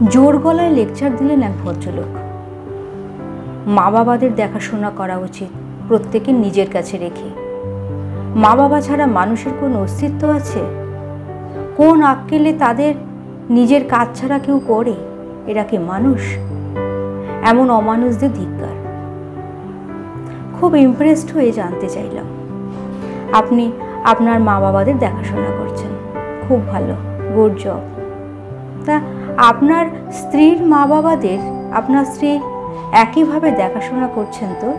জোর গলায় লেকচার দিলেন এক ভদ্রলোক। মা বাবাদের দেখাশোনা করা উচিত প্রত্যেকের নিজের কাছে রেখে। মা বাবা ছাড়া মানুষের কোনো অস্তিত্ব আছে? কোন আক্কেলে তাদের নিজের কাজ ছাড়া কেউ করে? এরা কি মানুষ? এমন অমানুষদের ধিক্কার। খুব ইমপ্রেসড হয়ে জানতে চাইলাম, আপনি আপনার মা বাবাদের দেখাশোনা করছেন, খুব ভালো, গুড জব। তা আপনার স্ত্রীর মা বাবাদের আপনার স্ত্রী একইভাবে দেখাশোনা করছেন তো?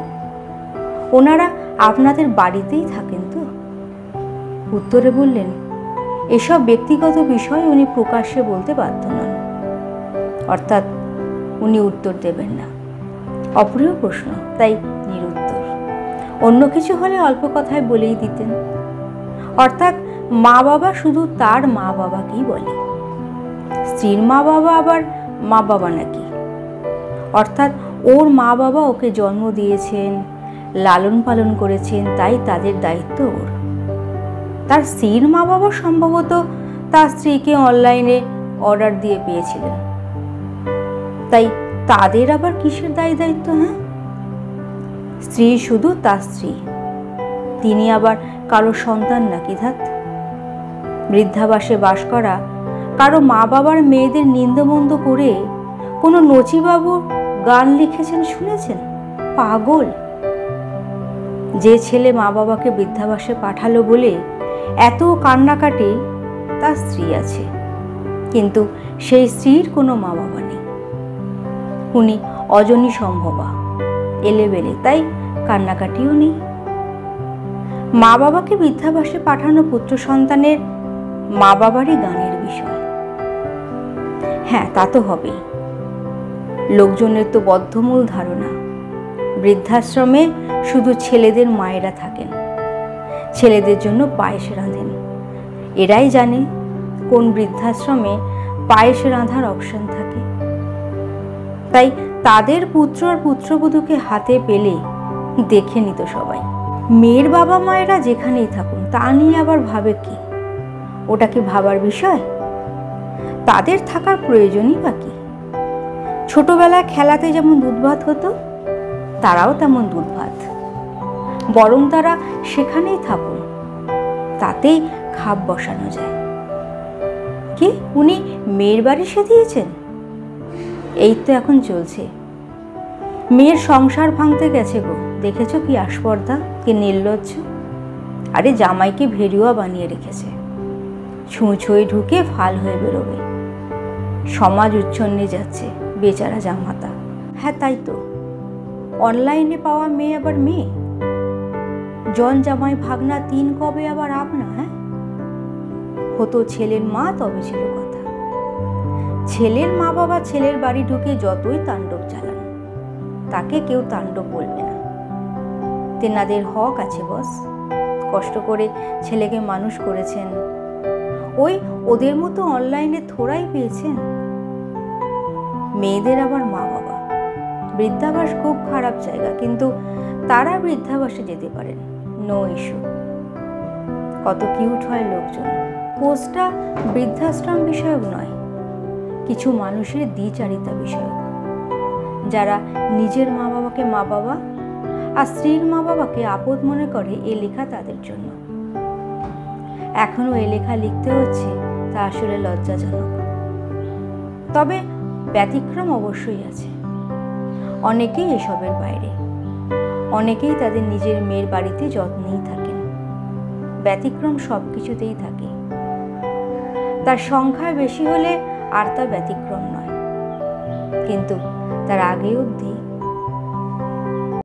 ওনারা আপনাদের বাড়িতেই থাকেন তো? উত্তরে বললেন, এসব ব্যক্তিগত বিষয় উনি প্রকাশ্যে বলতে বাধ্য নন। অর্থাৎ উনি উত্তর দেবেন না। অপ্রিয় প্রশ্ন, তাই নিরুত্তর। অন্য কিছু হলে অল্প কথায় বলেই দিতেন। অর্থাৎ মা বাবা শুধু তার মা বাবাকেই বলে। স্ত্রীর মা বাবা আবার মা বাবা নাকি? অর্থাৎ ওর মা বাবা ওকে জন্ম দিয়েছেন, লালন পালন করেছেন, তাই তাদের দায়িত্ব ওর। তার স্ত্রীর মা বাবা সম্ভবত তার স্ত্রীকে অনলাইনে অর্ডার দিয়ে পেয়েছিলেন, তাই তাদের আবার কিসের দায়ী দায়িত্ব? হ্যাঁ, স্ত্রী শুধু তার স্ত্রী, তিনি আবার কারো সন্তান নাকি? ধাত। বৃদ্ধাবাসে বাস করা কারো মা বাবার মেয়েদের নিন্দমন্দ করে কোনো নচিবাবু গান লিখেছেন শুনেছেন? পাগল। যে ছেলে মা বাবাকে বৃদ্ধাবাসে পাঠালো বলে এত কান্নাকাটি, তার স্ত্রী আছে, কিন্তু সেই স্ত্রীর কোনো মা বাবা নেই। উনি অজনী সম্ভবা, এলেবেলে, তাই কান্নাকাটিও নেই। মা বাবাকে বৃদ্ধাবাসে পাঠানো পুত্র সন্তানের মা বাবারই গানের বিষয়। হ্যাঁ, তা তো হবেই। লোকজনের তো বদ্ধমূল ধারণা বৃদ্ধাশ্রমে শুধু ছেলেদের মায়েরা থাকেন, ছেলেদের জন্য পায়েস রাঁধেন। এরাই জানে কোন বৃদ্ধাশ্রমে পায়েস রাঁধার অপশন থাকে। তাই তাদের পুত্র আর পুত্রবধূকে হাতে পেলে দেখে নিত সবাই। মেয়ের বাবা মায়েরা যেখানেই থাকুন, তা নিয়ে আবার ভাবে কি? ওটা কি ভাবার বিষয়? তাদের থাকার প্রয়োজনই বা কি? ছোটবেলায় খেলাতে যেমন দুধ ভাত হতো, তারাও তেমন দুধ ভাত, বরং তারা সেখানেই থাকুন, তাতেই খাপ বসানো যায়। কি উনি মেয়ের বাড়ি সাজিয়েছেন? এই তো এখন চলছে। মেয়ের সংসার ভাঙতে গেছে গো, দেখেছো কি আস্পর্ধা, কি নির্লজ্জ। আরে জামাইকে ভেড়ুয়া বানিয়ে রেখেছে, ছুঁচোয় ঢুকে ফাল হয়ে বেরোবে। সমাজ উচ্ছন্নে যাচ্ছে, বেচারা জামাতা। হ্যাঁ তাই তো, অনলাইনে পাওয়া মেয়ে আবার মেয়ে। জন জামাই ভাগনা তিন কবে আবার আপনা? হ্যাঁ, হতো ছেলের মা, তবে ছিল কথা। ছেলের মা বাবা ছেলের বাড়ি ঢুকে যতই তাণ্ডব চালান, তাকে কেউ তাণ্ডব বলবে না। তেনাদের হক আছে বস, কষ্ট করে ছেলেকে মানুষ করেছেন, ওই ওদের মতো অনলাইনে থোড়াই পেয়েছেন। মেয়েদের আবার মা বাবা। বৃদ্ধাবাস খুব খারাপ জায়গা, কিন্তু তারা বৃদ্ধাবাসে যেতে পারেন, নো ইস্যু। কত কিউট হয় লোকজন। পোস্টটা বৃদ্ধাশ্রম বিষয়ক নয়, কিছু মানুষের দ্বিচারিতা বিষয়ক, যারা নিজের মা বাবাকে মা বাবা আর স্ত্রীর মা বাবাকে আপদ মনে করে। এ লেখা তাদের জন্য। এখনো এ লেখা লিখতে হচ্ছে, তা আসলে লজ্জাজনক। তবে ব্যতিক্রম অবশ্যই আছে। অনেকেই এসবের বাইরে, অনেকেই তাদের নিজের মেয়ের বাড়িতে যত্নেই থাকেন। ব্যতিক্রম সব কিছুতেই থাকে, তার সংখ্যা বেশি হলে আর তা ব্যতিক্রম নয়, কিন্তু তার আগে অবধি